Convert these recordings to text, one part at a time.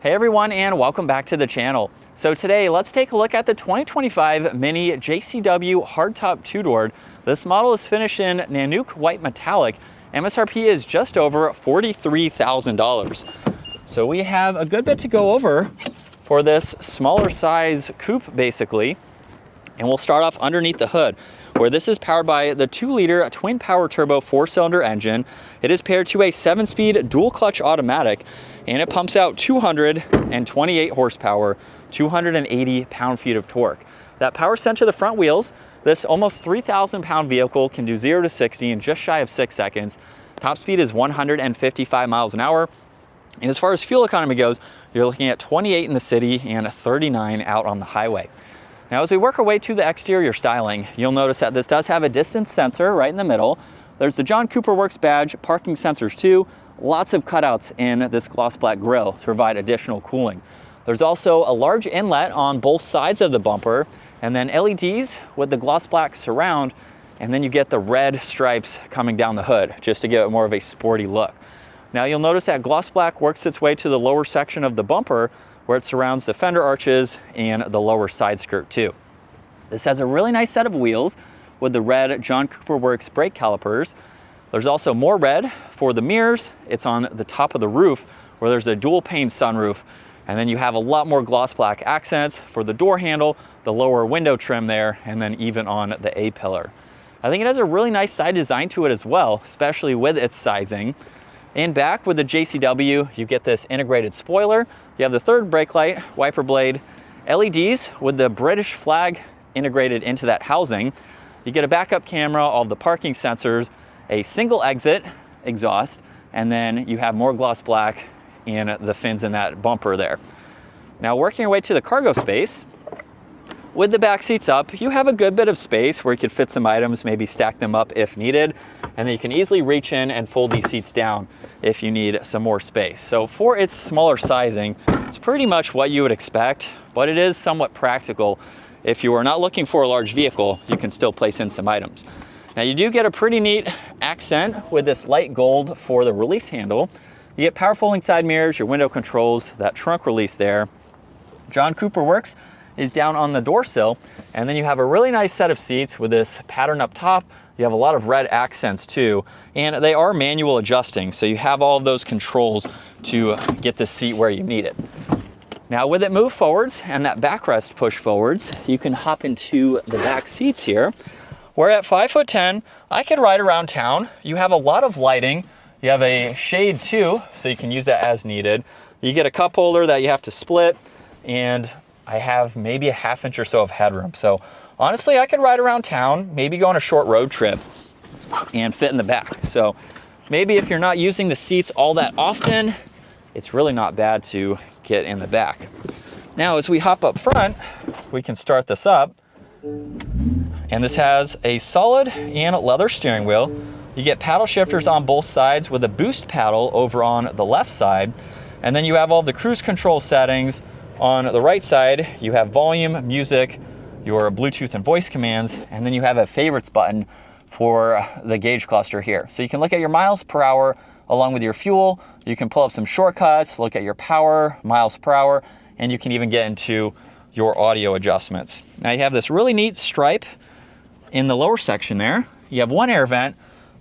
Hey everyone, and welcome back to the channel. So today, let's take a look at the 2025 Mini JCW Hardtop two-door. This model is finished in Nanook White Metallic. MSRP is just over $43,000. So we have a good bit to go over for this smaller size coupe, basically. And we'll start off underneath the hood, where this is powered by the 2-liter twin power turbo 4-cylinder engine. It is paired to a 7-speed dual clutch automatic, and it pumps out 228 horsepower, 280 pound-feet of torque. That power sent to the front wheels. This almost 3,000 pound vehicle can do 0 to 60 in just shy of 6 seconds. Top speed is 155 miles an hour. And as far as fuel economy goes, you're looking at 28 in the city and 39 out on the highway. Now, as we work our way to the exterior styling, you'll notice that this does have a distance sensor right in the middle. There's the John Cooper Works badge, parking sensors too, lots of cutouts in this gloss black grille to provide additional cooling. There's also a large inlet on both sides of the bumper, and then LEDs with the gloss black surround, and then you get the red stripes coming down the hood just to give it more of a sporty look. Now you'll notice that gloss black works its way to the lower section of the bumper, where it surrounds the fender arches and the lower side skirt too. This has a really nice set of wheels with the red John Cooper Works brake calipers. There's also more red for the mirrors. It's on the top of the roof where there's a dual pane sunroof. And then you have a lot more gloss black accents for the door handle, the lower window trim there, and then even on the A-pillar. I think it has a really nice side design to it as well, especially with its sizing. In back with the JCW, you get this integrated spoiler. You have the third brake light, wiper blade, LEDs with the British flag integrated into that housing. You get a backup camera, all the parking sensors, a single exit exhaust, and then you have more gloss black in the fins in that bumper there. Now, working your way to the cargo space, with the back seats up, you have a good bit of space where you could fit some items, maybe stack them up if needed, and then you can easily reach in and fold these seats down if you need some more space. So for its smaller sizing, it's pretty much what you would expect, but it is somewhat practical. If you are not looking for a large vehicle, you can still place in some items. Now you do get a pretty neat accent with this light gold for the release handle. You get power folding side mirrors, your window controls, that trunk release there. John Cooper Works is down on the door sill, and then you have a really nice set of seats with this pattern up top. You have a lot of red accents too, and they are manual adjusting, so you have all of those controls to get the seat where you need it. Now with it move forwards and that backrest push forwards, you can hop into the back seats here, where at 5'10", I could ride around town. You have a lot of lighting. You have a shade too, so you can use that as needed. You get a cup holder that you have to split, and I have maybe a ½ inch or so of headroom. So honestly, I could ride around town, maybe go on a short road trip and fit in the back. So maybe if you're not using the seats all that often, it's really not bad to get in the back. Now, as we hop up front, we can start this up. And this has a solid and leather steering wheel. You get paddle shifters on both sides with a boost paddle over on the left side. And then you have all the cruise control settings. On the right side, you have volume, music, your Bluetooth and voice commands, and then you have a favorites button for the gauge cluster here. So you can look at your miles per hour along with your fuel. You can pull up some shortcuts, look at your power, miles per hour, and you can even get into your audio adjustments. Now you have this really neat stripe in the lower section there. You have one air vent,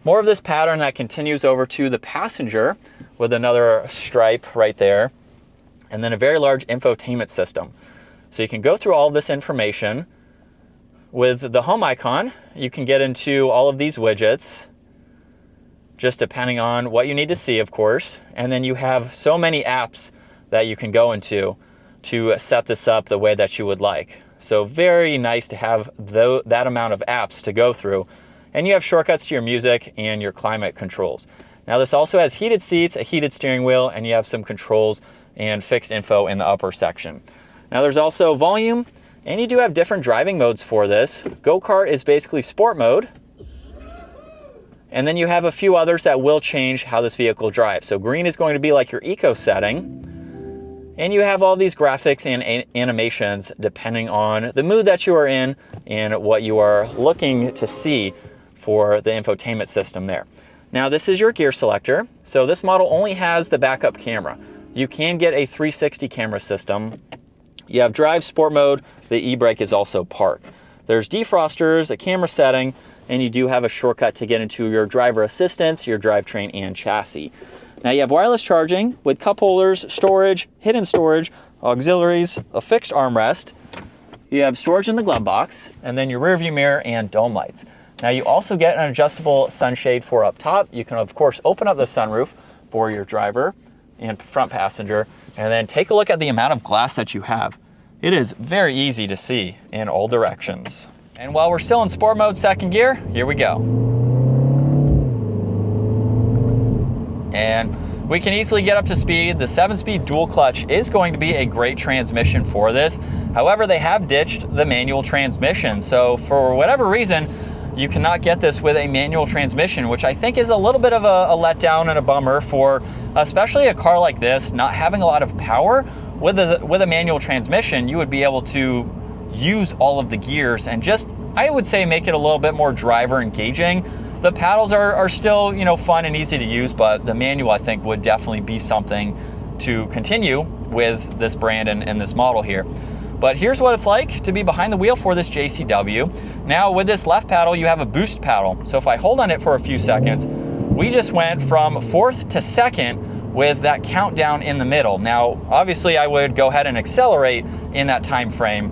more of this pattern that continues over to the passenger with another stripe right there, and then a very large infotainment system. So you can go through all this information. With the home icon, you can get into all of these widgets, just depending on what you need to see, of course. And then you have so many apps that you can go into to set this up the way that you would like. So very nice to have that amount of apps to go through. And you have shortcuts to your music and your climate controls. Now this also has heated seats, a heated steering wheel, and you have some controls and fixed info in the upper section. Now there's also volume, and you do have different driving modes for this. Go-kart is basically sport mode. And then you have a few others that will change how this vehicle drives. So green is going to be like your eco setting. And you have all these graphics and animations depending on the mood that you are in and what you are looking to see for the infotainment system there. Now this is your gear selector. So this model only has the backup camera. You can get a 360 camera system. You have drive, sport mode. The e-brake is also park. There's defrosters, a camera setting, and you do have a shortcut to get into your driver assistance, your drivetrain, and chassis. Now you have wireless charging with cup holders, storage, hidden storage, auxiliaries, a fixed armrest. You have storage in the glove box, and then your rear view mirror and dome lights. Now you also get an adjustable sunshade for up top. You can of course open up the sunroof for your driver and front passenger, and then take a look at the amount of glass that you have. It is very easy to see in all directions. And while we're still in sport mode, second gear, here we go. And we can easily get up to speed. The 7-speed dual clutch is going to be a great transmission for this. However, they have ditched the manual transmission. So for whatever reason, you cannot get this with a manual transmission, which I think is a little bit of a letdown and a bummer for especially a car like this, not having a lot of power. With a manual transmission, you would be able to use all of the gears and just, I would say, make it a little bit more driver engaging. The paddles are still, you know, fun and easy to use, but the manual, I think, would definitely be something to continue with this brand and this model here. But here's what it's like to be behind the wheel for this JCW. Now with this left paddle, you have a boost paddle. So if I hold on it for a few seconds, we just went from 4th to 2nd with that countdown in the middle. Now, obviously I would go ahead and accelerate in that time frame,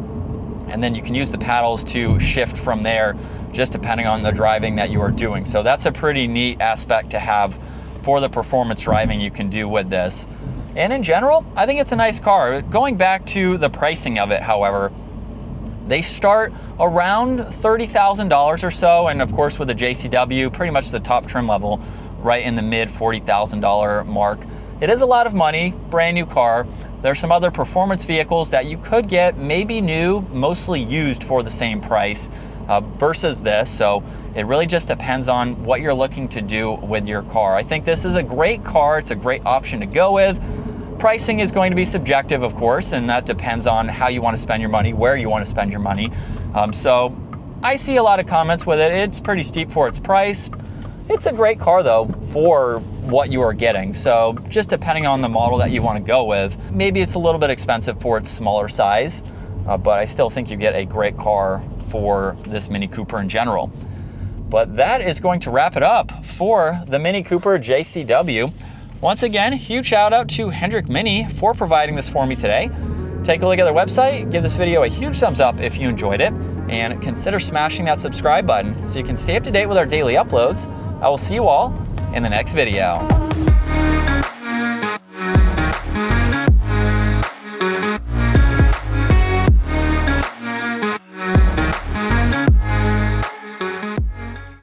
and then you can use the paddles to shift from there, just depending on the driving that you are doing. So that's a pretty neat aspect to have for the performance driving you can do with this. And in general, I think it's a nice car. Going back to the pricing of it, however, they start around $30,000 or so, and of course with the JCW, pretty much the top trim level, right in the mid $40,000 mark. It is a lot of money, brand new car. There's some other performance vehicles that you could get maybe new, mostly used for the same price versus this. So it really just depends on what you're looking to do with your car. I think this is a great car. It's a great option to go with. Pricing is going to be subjective, of course, and that depends on how you want to spend your money, where you want to spend your money. So I see a lot of comments with it. It's pretty steep for its price. It's a great car though for what you are getting. So just depending on the model that you want to go with, maybe it's a little bit expensive for its smaller size, but I still think you get a great car for this Mini Cooper in general. But that is going to wrap it up for the Mini Cooper JCW. Once again, huge shout out to Hendrick Mini for providing this for me today. Take a look at their website, give this video a huge thumbs up if you enjoyed it, and consider smashing that subscribe button so you can stay up to date with our daily uploads. I will see you all in the next video.